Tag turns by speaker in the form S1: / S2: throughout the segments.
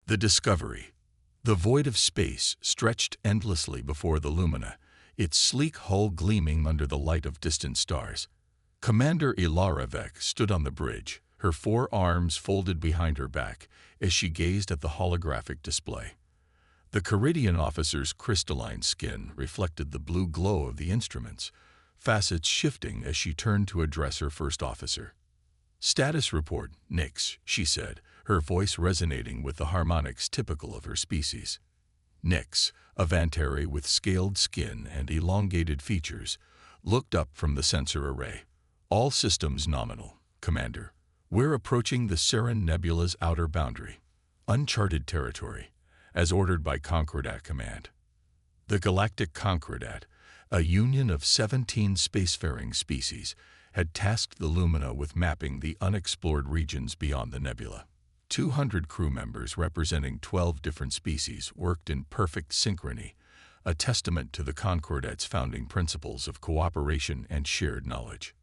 S1: The discovery. The void of space stretched endlessly before the Lumina, its sleek hull gleaming under the light of distant stars. Commander Ilara Vek stood on the bridge, her 4 arms folded behind her back, as she gazed at the holographic display. The Caridian officer's crystalline skin reflected the blue glow of the instruments, facets shifting as she turned to address her first officer. "Status report, Nix," she said, her voice resonating with the harmonics typical of her species. Nix, a Vantari with scaled skin and elongated features, looked up from the sensor array. "All systems nominal, Commander. We're approaching the Seren Nebula's outer boundary. Uncharted territory, as ordered by Concordat Command." The Galactic Concordat, a union of 17 spacefaring species, had tasked the Lumina with mapping the unexplored regions beyond the nebula. 200 crew members representing 12 different species worked in perfect synchrony, a testament to the Concordat's founding principles of cooperation and shared knowledge.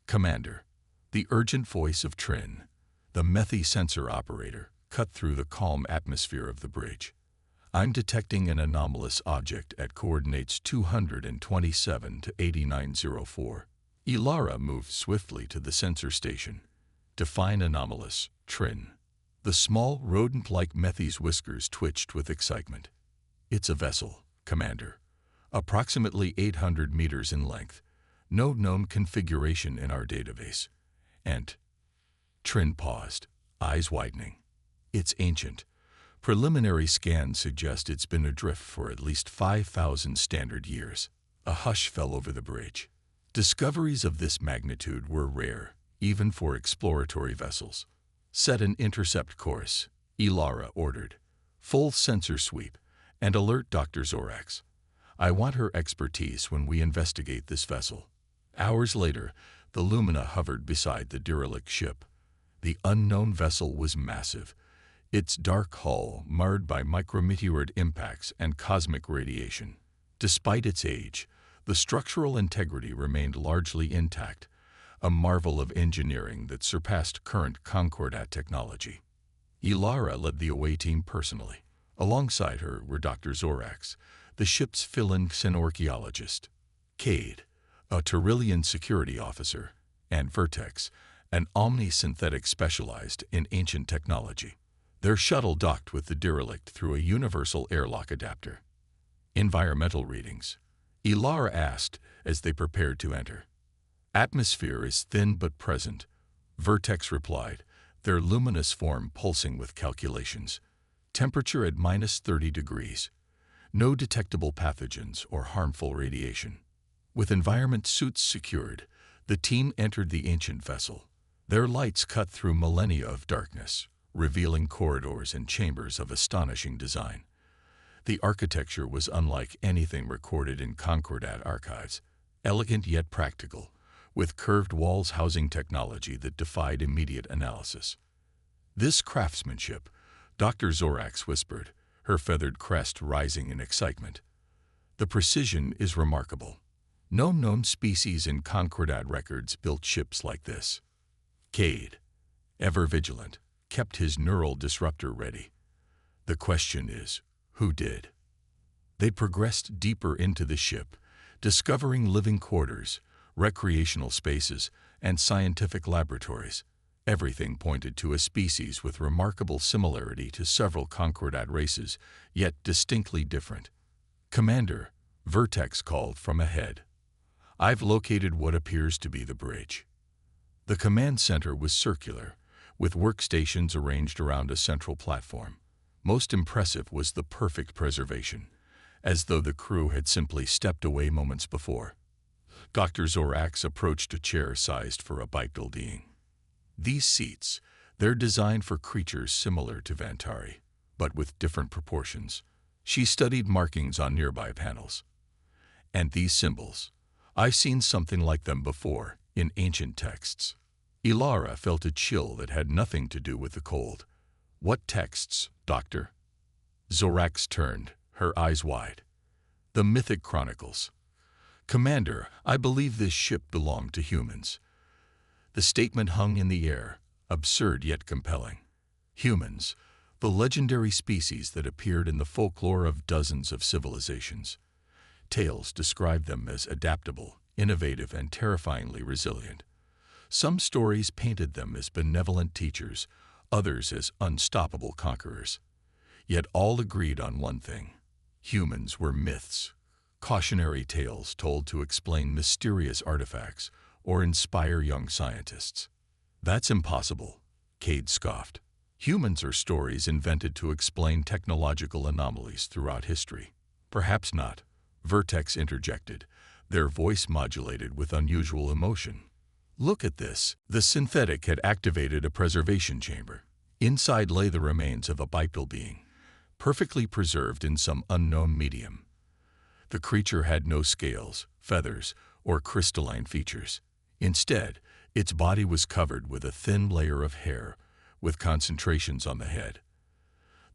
S1: "Commander," the urgent voice of Trin, the Methi sensor operator, cut through the calm atmosphere of the bridge. "I'm detecting an anomalous object at coordinates 227 to 8904. Ilara moved swiftly to the sensor station. "Define anomalous, Trin." The small, rodent-like Methi's whiskers twitched with excitement. "It's a vessel, Commander. Approximately 800 meters in length. No known configuration in our database. And..." Trin paused, eyes widening. "It's ancient. Preliminary scans suggest it's been adrift for at least 5,000 standard years." A hush fell over the bridge. Discoveries of this magnitude were rare, even for exploratory vessels. "Set an intercept course," Ilara ordered. "Full sensor sweep, and alert Dr. Zorax. I want her expertise when we investigate this vessel." Hours later, the Lumina hovered beside the derelict ship. The unknown vessel was massive, its dark hull marred by micrometeoroid impacts and cosmic radiation. Despite its age, the structural integrity remained largely intact, a marvel of engineering that surpassed current Concordat technology. Ilara led the away team personally. Alongside her were Dr. Zorax, the ship's fill-in xenorchaeologist, Cade, a Tyrillian security officer, and Vertex, an omni-synthetic specialized in ancient technology. Their shuttle docked with the derelict through a universal airlock adapter. "Environmental readings," Ilara asked as they prepared to enter. "Atmosphere is thin but present," Vertex replied, their luminous form pulsing with calculations. "Temperature at -30 degrees. No detectable pathogens or harmful radiation." With environment suits secured, the team entered the ancient vessel. Their lights cut through millennia of darkness, revealing corridors and chambers of astonishing design. The architecture was unlike anything recorded in Concordat archives, elegant yet practical, with curved walls housing technology that defied immediate analysis. "This craftsmanship," Dr. Zorax whispered, her feathered crest rising in excitement. "The precision is remarkable. No known species in Concordat records built ships like this." Cade, ever vigilant, kept his neural disruptor ready. "The question is, who did?" They progressed deeper into the ship, discovering living quarters, recreational spaces, and scientific laboratories. Everything pointed to a species with remarkable similarity to several Concordat races, yet distinctly different. "Commander," Vertex called from ahead. "I've located what appears to be the bridge." The command center was circular, with workstations arranged around a central platform. Most impressive was the perfect preservation, as though the crew had simply stepped away moments before. Dr. Zorax approached a chair sized for a bipedal being. "These seats, they're designed for creatures similar to Vantari, but with different proportions." She studied markings on nearby panels. "And these symbols, I've seen something like them before, in ancient texts." Ilara felt a chill that had nothing to do with the cold. "What texts, Doctor?" Zorax turned, her eyes wide. "The mythic chronicles." "Commander, I believe this ship belonged to humans." The statement hung in the air, absurd yet compelling. Humans, the legendary species that appeared in the folklore of dozens of civilizations. Tales describe them as adaptable, innovative, and terrifyingly resilient. Some stories painted them as benevolent teachers, others as unstoppable conquerors. Yet all agreed on one thing: humans were myths, cautionary tales told to explain mysterious artifacts or inspire young scientists. "That's impossible," Cade scoffed. "Humans are stories invented to explain technological anomalies throughout history." "Perhaps not," Vertex interjected, their voice modulated with unusual emotion. "Look at this." The synthetic had activated a preservation chamber. Inside lay the remains of a bipedal being, perfectly preserved in some unknown medium. The creature had no scales, feathers, or crystalline features. Instead, its body was covered with a thin layer of hair, with concentrations on the head.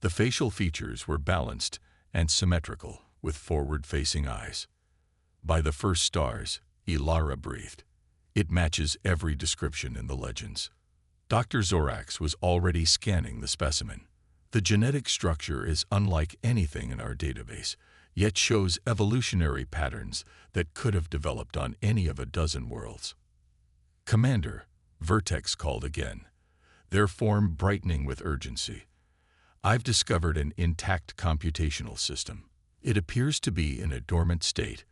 S1: The facial features were balanced and symmetrical, with forward-facing eyes. "By the first stars," Ilara breathed. "It matches every description in the legends." Dr. Zorax was already scanning the specimen. "The genetic structure is unlike anything in our database, yet shows evolutionary patterns that could have developed on any of a dozen worlds." "Commander," Vertex called again, their form brightening with urgency. "I've discovered an intact computational system. It appears to be in a dormant state,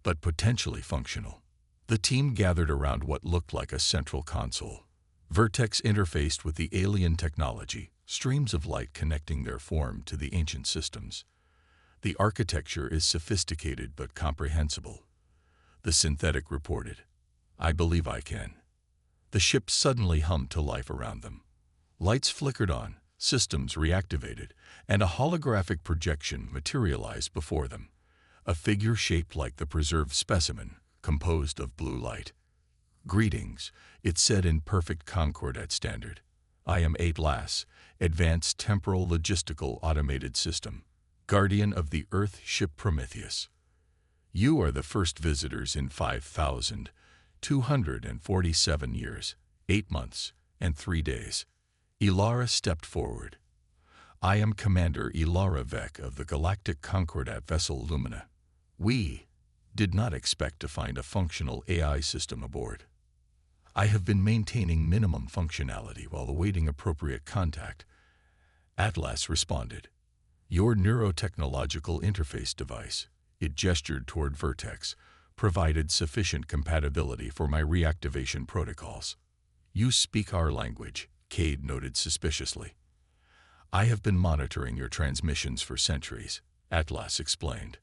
S1: but potentially functional." The team gathered around what looked like a central console. Vertex interfaced with the alien technology, streams of light connecting their form to the ancient systems. "The architecture is sophisticated but comprehensible," the synthetic reported. "I believe I can." The ship suddenly hummed to life around them. Lights flickered on, systems reactivated, and a holographic projection materialized before them. A figure shaped like the preserved specimen, composed of blue light. "Greetings," it said in perfect Concordat standard. "I am Atlas, Advanced Temporal Logistical Automated System, guardian of the Earth ship Prometheus. You are the first visitors in 5,247 years, 8 months, and 3 days." Ilara stepped forward. "I am Commander Ilara Vec of the Galactic Concordat vessel Lumina. We did not expect to find a functional AI system aboard. I have been maintaining minimum functionality while awaiting appropriate contact." Atlas responded. "Your neurotechnological interface device," it gestured toward Vertex, "provided sufficient compatibility for my reactivation protocols." "You speak our language," Cade noted suspiciously. "I have been monitoring your transmissions for centuries," Atlas explained.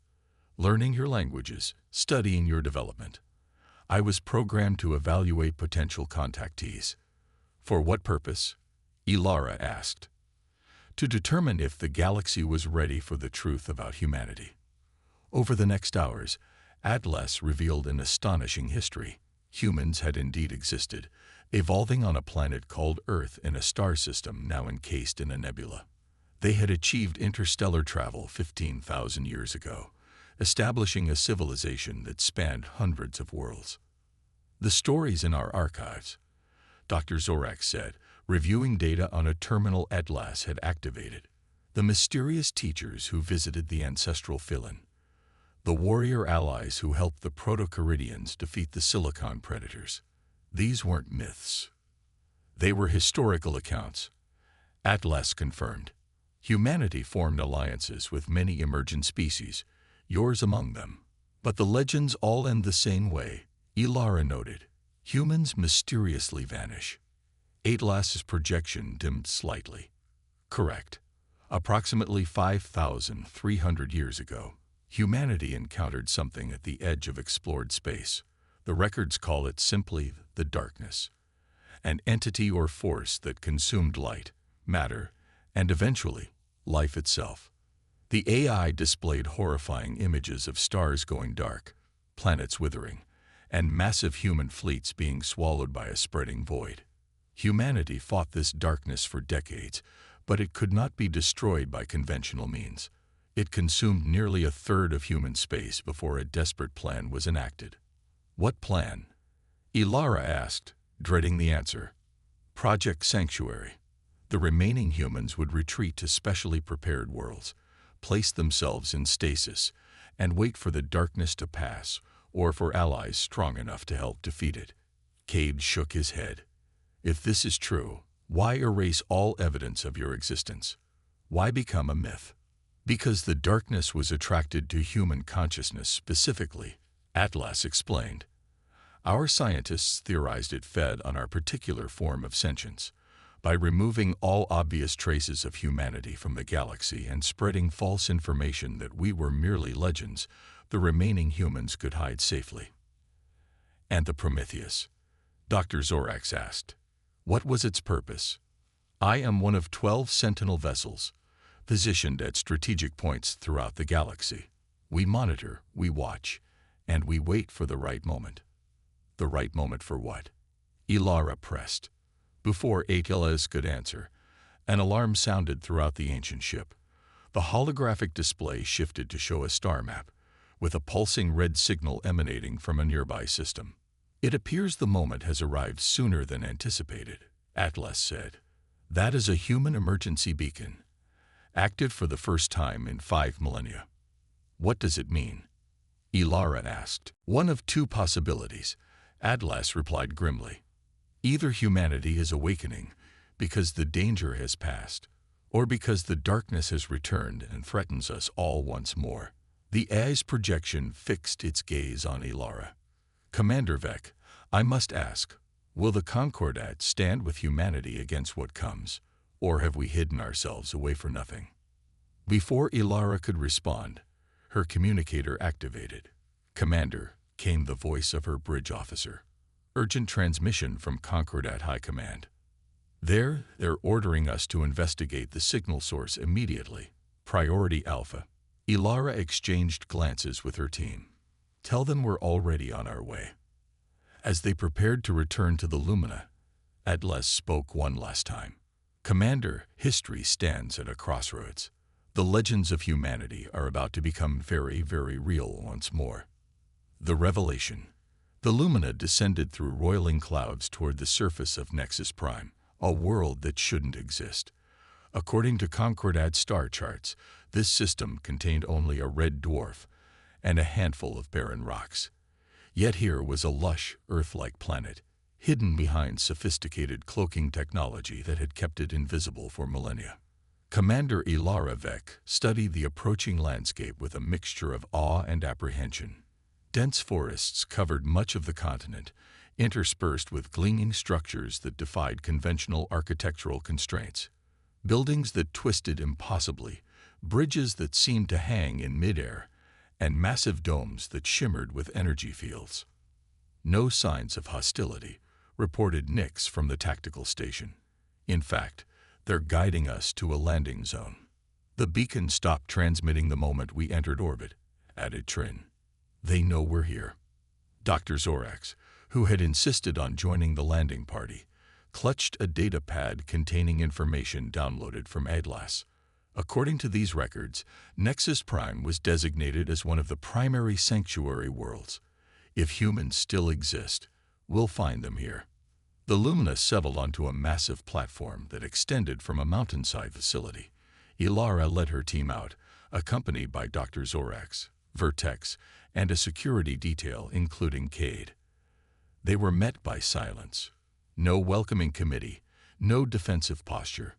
S1: "Learning your languages, studying your development. I was programmed to evaluate potential contactees." "For what purpose?" Ilara asked. "To determine if the galaxy was ready for the truth about humanity." Over the next hours, Atlas revealed an astonishing history. Humans had indeed existed, evolving on a planet called Earth in a star system now encased in a nebula. They had achieved interstellar travel 15,000 years ago, establishing a civilization that spanned hundreds of worlds. "The stories in our archives," Dr. Zorax said, reviewing data on a terminal Atlas had activated. "The mysterious teachers who visited the ancestral Philin. The warrior allies who helped the Proto-Caridians defeat the Silicon Predators. These weren't myths. They were historical accounts." Atlas confirmed. "Humanity formed alliances with many emergent species, yours among them. But the legends all end the same way," Ilara noted. "Humans mysteriously vanish." Atlas's projection dimmed slightly. "Correct. Approximately 5,300 years ago, humanity encountered something at the edge of explored space. The records call it simply the darkness. An entity or force that consumed light, matter, and eventually, life itself. The AI displayed horrifying images of stars going dark, planets withering, and massive human fleets being swallowed by a spreading void. Humanity fought this darkness for decades, but it could not be destroyed by conventional means. It consumed nearly a third of human space before a desperate plan was enacted." "What plan?" Ilara asked, dreading the answer. "Project Sanctuary. The remaining humans would retreat to specially prepared worlds, place themselves in stasis, and wait for the darkness to pass or for allies strong enough to help defeat it. Cade shook his head. If this is true, why erase all evidence of your existence? Why become a myth? Because the darkness was attracted to human consciousness specifically, Atlas explained. Our scientists theorized it fed on our particular form of sentience. By removing all obvious traces of humanity from the galaxy and spreading false information that we were merely legends, the remaining humans could hide safely. And the Prometheus? Dr. Zorax asked. What was its purpose? I am one of 12 Sentinel vessels, positioned at strategic points throughout the galaxy. We monitor, we watch, and we wait for the right moment. The right moment for what? Ilara pressed. Before Atlas could answer, an alarm sounded throughout the ancient ship. The holographic display shifted to show a star map, with a pulsing red signal emanating from a nearby system. It appears the moment has arrived sooner than anticipated, Atlas said. That is a human emergency beacon, active for the first time in 5 millennia. What does it mean? Ilara asked. One of two possibilities, Atlas replied grimly. Either humanity is awakening because the danger has passed, or because the darkness has returned and threatens us all once more. The AI's projection fixed its gaze on Ilara. Commander Vec, I must ask, will the Concordat stand with humanity against what comes, or have we hidden ourselves away for nothing? Before Ilara could respond, her communicator activated. Commander, came the voice of her bridge officer. Urgent transmission from Concordat High Command. They're ordering us to investigate the signal source immediately. Priority Alpha. Ilara exchanged glances with her team. Tell them we're already on our way. As they prepared to return to the Lumina, Atlas spoke one last time. Commander, history stands at a crossroads. The legends of humanity are about to become very, very real once more. The revelation. The Lumina descended through roiling clouds toward the surface of Nexus Prime, a world that shouldn't exist. According to Concordat star charts, this system contained only a red dwarf and a handful of barren rocks. Yet here was a lush, Earth-like planet, hidden behind sophisticated cloaking technology that had kept it invisible for millennia. Commander Ilara Vec studied the approaching landscape with a mixture of awe and apprehension. Dense forests covered much of the continent, interspersed with gleaming structures that defied conventional architectural constraints. Buildings that twisted impossibly, bridges that seemed to hang in midair, and massive domes that shimmered with energy fields. No signs of hostility, reported Nix from the tactical station. In fact, they're guiding us to a landing zone. The beacon stopped transmitting the moment we entered orbit, added Trin. They know we're here. Dr. Zorax, who had insisted on joining the landing party, clutched a data pad containing information downloaded from Atlas. According to these records, Nexus Prime was designated as one of the primary sanctuary worlds. If humans still exist, we'll find them here. The Lumina settled onto a massive platform that extended from a mountainside facility. Ilara led her team out, accompanied by Dr. Zorax, Vertex, and a security detail including Cade. They were met by silence. No welcoming committee, no defensive posture.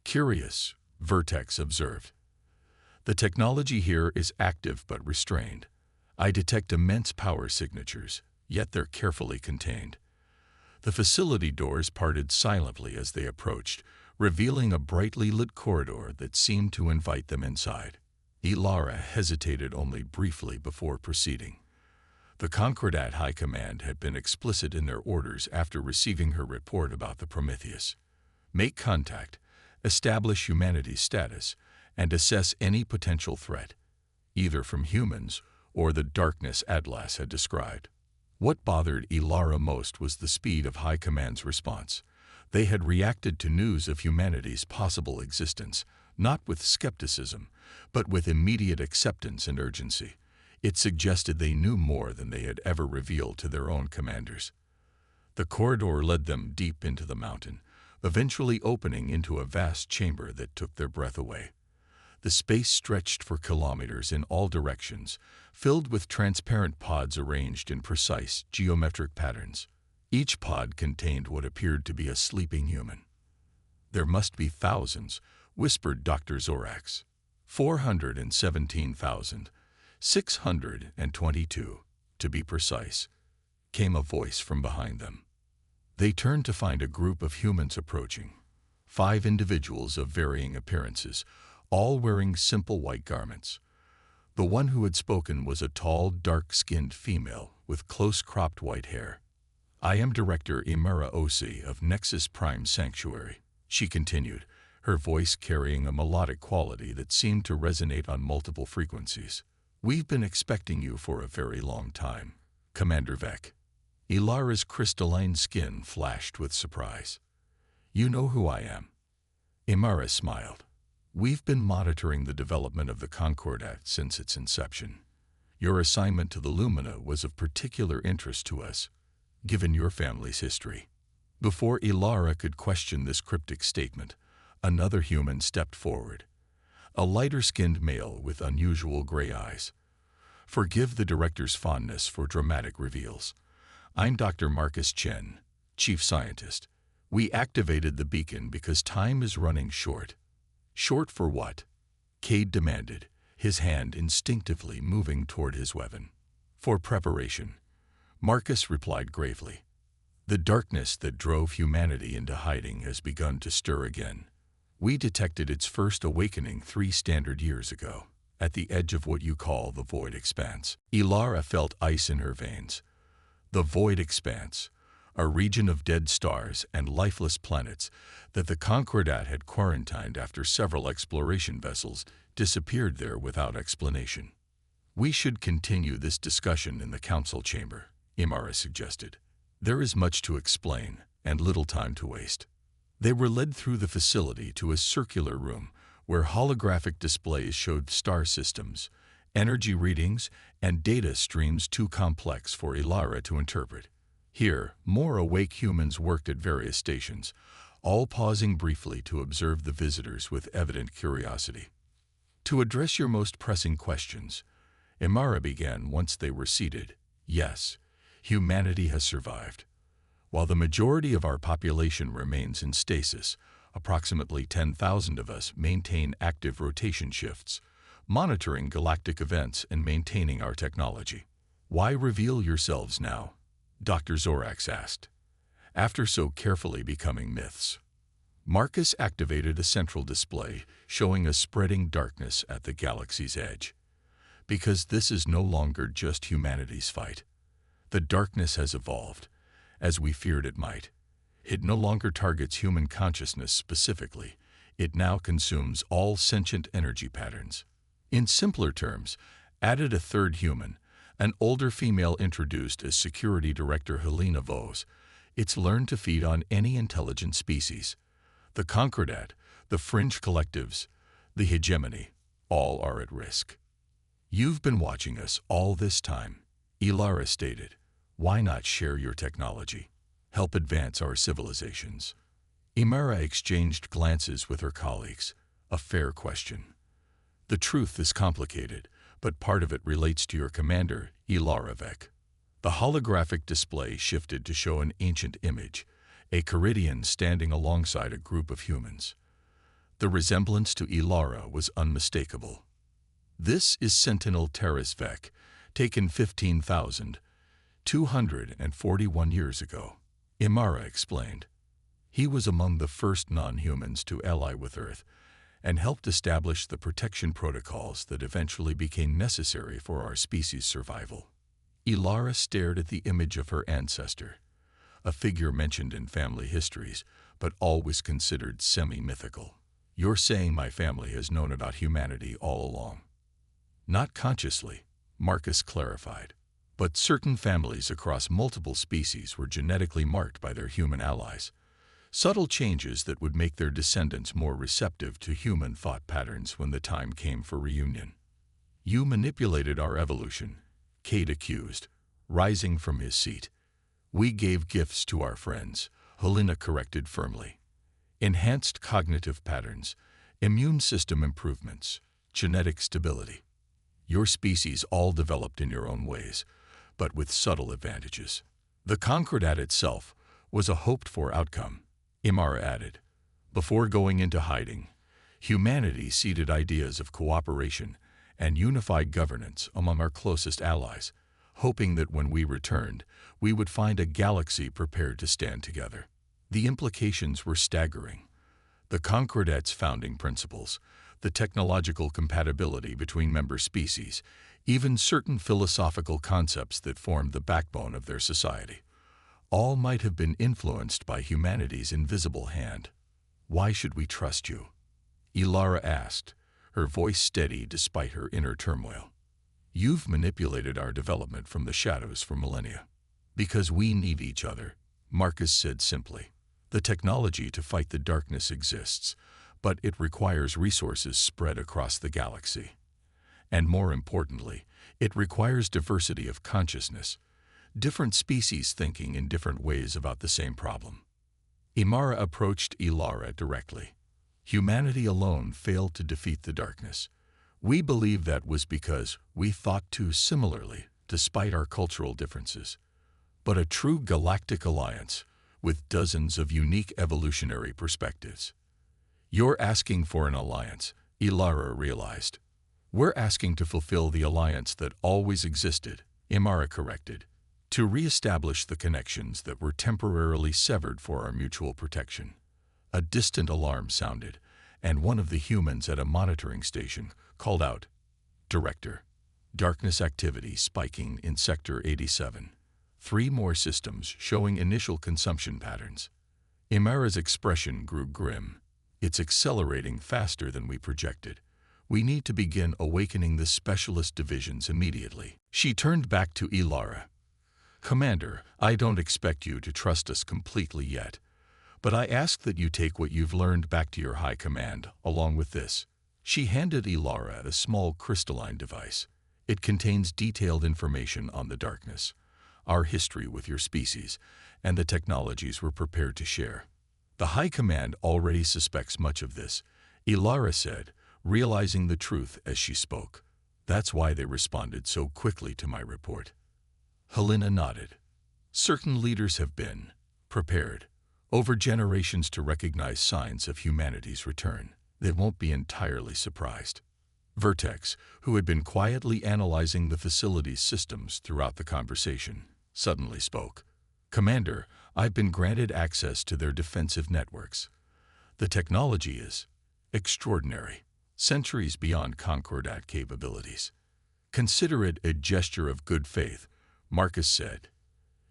S1: Curious, Vertex observed. The technology here is active but restrained. I detect immense power signatures, yet they're carefully contained. The facility doors parted silently as they approached, revealing a brightly lit corridor that seemed to invite them inside. Ilara hesitated only briefly before proceeding. The Concordat High Command had been explicit in their orders after receiving her report about the Prometheus. Make contact, establish humanity's status, and assess any potential threat, either from humans or the darkness Atlas had described. What bothered Ilara most was the speed of High Command's response. They had reacted to news of humanity's possible existence, not with skepticism, but with immediate acceptance and urgency. It suggested they knew more than they had ever revealed to their own commanders. The corridor led them deep into the mountain, eventually opening into a vast chamber that took their breath away. The space stretched for kilometers in all directions, filled with transparent pods arranged in precise geometric patterns. Each pod contained what appeared to be a sleeping human. "There must be thousands," whispered Dr. Zorax. 417,622, to be precise, came a voice from behind them. They turned to find a group of humans approaching. 5 individuals of varying appearances, all wearing simple white garments. The one who had spoken was a tall, dark-skinned female with close-cropped white hair. "I am Director Immerse of Nexus Prime Sanctuary," she continued, her voice carrying a melodic quality that seemed to resonate on multiple frequencies. "We've been expecting you for a very long time, Commander Vec." Ilara's crystalline skin flashed with surprise. "You know who I am." Immerse smiled. "We've been monitoring the development of the Concordat since its inception. Your assignment to the Lumina was of particular interest to us, given your family's history." Before Ilara could question this cryptic statement, another human stepped forward. A lighter-skinned male with unusual gray eyes. "Forgive the director's fondness for dramatic reveals. I'm Dr. Marcus Chen, Chief Scientist. We activated the beacon because time is running short." "Short for what?" Cade demanded, his hand instinctively moving toward his weapon. "For preparation," Marcus replied gravely. "The darkness that drove humanity into hiding has begun to stir again. We detected its first awakening 3 standard years ago, at the edge of what you call the Void Expanse." Ilara felt ice in her veins. The Void Expanse, a region of dead stars and lifeless planets that the Concordat had quarantined after several exploration vessels disappeared there without explanation. "We should continue this discussion in the council chamber," Immerse suggested. "There is much to explain and little time to waste." They were led through the facility to a circular room where holographic displays showed star systems, energy readings, and data streams too complex for Ilara to interpret. Here, more awake humans worked at various stations, all pausing briefly to observe the visitors with evident curiosity. "To address your most pressing questions," Imara began once they were seated, "yes, humanity has survived. While the majority of our population remains in stasis, approximately 10,000 of us maintain active rotation shifts, monitoring galactic events and maintaining our technology." "Why reveal yourselves now?" Dr. Zorax asked, "after so carefully becoming myths." Marcus activated a central display showing a spreading darkness at the galaxy's edge. "Because this is no longer just humanity's fight. The darkness has evolved, as we feared it might. It no longer targets human consciousness specifically. It now consumes all sentient energy patterns." In simpler terms, added a third human, an older female introduced as Security Director Helena Vos, it's learned to feed on any intelligent species. The Concordat, the fringe collectives, the hegemony, all are at risk. "You've been watching us all this time," Ilara stated. "Why not share your technology? Help advance our civilizations?" Imara exchanged glances with her colleagues. "A fair question. The truth is complicated, but part of it relates to your commander, Ilara Vec." The holographic display shifted to show an ancient image, a Caridian standing alongside a group of humans. The resemblance to Ilara was unmistakable. "This is Sentinel Terras Vec, taken 15,241 years ago," Imara explained. "He was among the first non-humans to ally with Earth and helped establish the protection protocols that eventually became necessary for our species' survival." Ilara stared at the image of her ancestor, a figure mentioned in family histories, but always considered semi-mythical. "You're saying my family has known about humanity all along?" "Not consciously," Marcus clarified, "but certain families across multiple species were genetically marked by their human allies. Subtle changes that would make their descendants more receptive to human thought patterns when the time came for reunion." "You manipulated our evolution," Cade accused, rising from his seat. "We gave gifts to our friends," Helena corrected firmly. enhanced cognitive patterns, immune system improvements, genetic stability. Your species all developed in your own ways, but with subtle advantages. The Concordat itself was a hoped-for outcome, Immerse added. Before going into hiding, humanity seeded ideas of cooperation and unified governance among our closest allies, hoping that when we returned, we would find a galaxy prepared to stand together. The implications were staggering. The Concordat's founding principles, the technological compatibility between member species, even certain philosophical concepts that formed the backbone of their society, all might have been influenced by humanity's invisible hand. "Why should we trust you?" Ilara asked, her voice steady despite her inner turmoil. "You've manipulated our development from the shadows for millennia." "Because we need each other," Marcus said simply. "The technology to fight the darkness exists, but it requires resources spread across the galaxy. And more importantly, it requires diversity of consciousness, different species thinking in different ways about the same problem." Imara approached Ilara directly. "Humanity alone failed to defeat the darkness. We believe that was because we thought too similarly, despite our cultural differences. But a true galactic alliance, with dozens of unique evolutionary perspectives." "You're asking for an alliance," Ilara realized. "We're asking to fulfill the alliance that always existed," Imara corrected, "to re-establish the connections that were temporarily severed for our mutual protection." A distant alarm sounded, and one of the humans at a monitoring station called out, "Director, darkness activity spiking in Sector 87. 3 more systems showing initial consumption patterns." Imara's expression grew grim. "It's accelerating faster than we projected. We need to begin awakening the specialist divisions immediately." She turned back to Ilara. "Commander, I don't expect you to trust us completely yet, but I ask that you take what you've learned back to your high command, along with this." She handed Ilara a small crystalline device. "It contains detailed information on the darkness, our history with your species, and the technologies we're prepared to share." "The High Command already suspects much of this," Ilara said, realizing the truth as she spoke. "That's why they responded so quickly to my report." Helena nodded. "Certain leaders have been prepared over generations to recognize signs of humanity's return. They won't be entirely surprised." Vertex, who had been quietly analyzing the facility's systems throughout the conversation, suddenly spoke. "Commander, I've been granted access to their defensive networks. The technology is extraordinary, centuries beyond Concordat capabilities." "Consider it a gesture of good faith," Marcus said.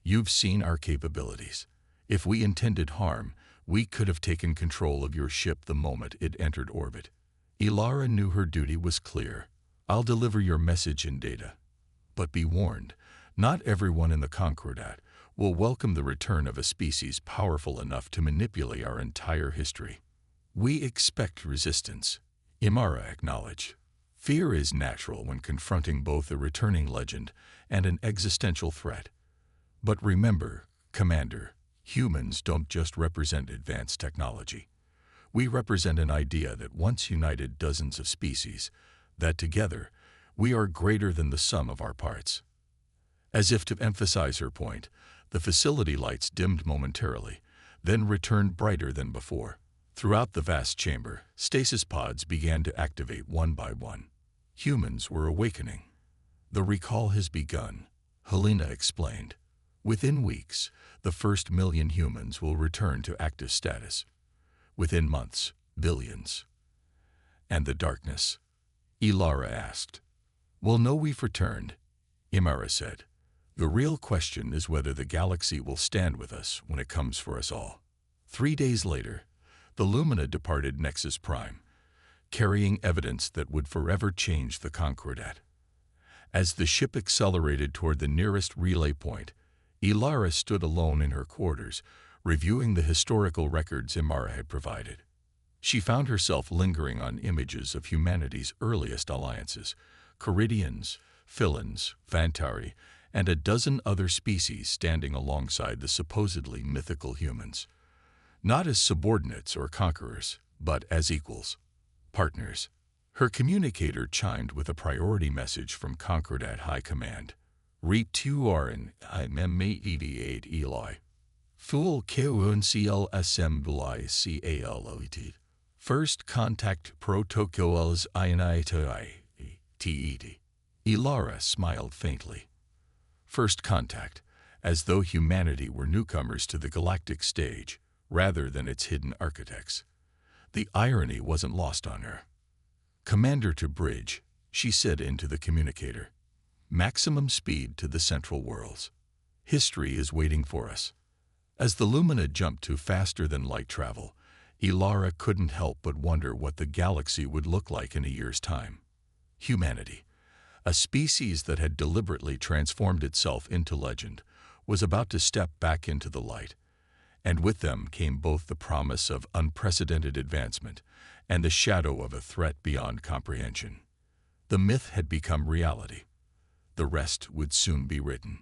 S1: "You've seen our capabilities. If we intended harm, we could have taken control of your ship the moment it entered orbit." Ilara knew her duty was clear. "I'll deliver your message and data. But be warned, not everyone in the Concordat will welcome the return of a species powerful enough to manipulate our entire history." "We expect resistance," Imara acknowledged. "Fear is natural when confronting both a returning legend and an existential threat. But remember, Commander, humans don't just represent advanced technology. We represent an idea that once united dozens of species, that together we are greater than the sum of our parts." As if to emphasize her point, the facility lights dimmed momentarily, then returned brighter than before. Throughout the vast chamber, stasis pods began to activate one by one. Humans were awakening. "The recall has begun," Helena explained. "Within weeks, the first 1,000,000 humans will return to active status. Within months, billions." "And the darkness?" Ilara asked. "We'll know we've returned," Immerse said. "The real question is whether the galaxy will stand with us when it comes for us all." 3 days later, the Lumina departed Nexus Prime, carrying evidence that would forever change the Concordat. As the ship accelerated toward the nearest relay point, Ilara stood alone in her quarters, reviewing the historical records Imara had provided. She found herself lingering on images of humanity's earliest alliances: Caridians, Philins, Vantari, and a dozen other species standing alongside the supposedly mythical humans. not as subordinates or conquerors, but as equals, partners. Her communicator chimed with a priority message from Concordat High Command. Retuaren IM88 Eli. Full KUNCL assembly CALOT. First contact protocols INITI. Ilara smiled faintly. First contact, as though humanity were newcomers to the galactic stage, rather than its hidden architects. The irony wasn't lost on her. Commander to bridge, she said into the communicator. Maximum speed to the central worlds. History is waiting for us. As the Lumina jumped to faster-than-light travel, Ilara couldn't help but wonder what the galaxy would look like in a year's time. Humanity, a species that had deliberately transformed itself into legend, was about to step back into the light, and with them came both the promise of unprecedented advancement and the shadow of a threat beyond comprehension. The myth had become reality. The rest would soon be written.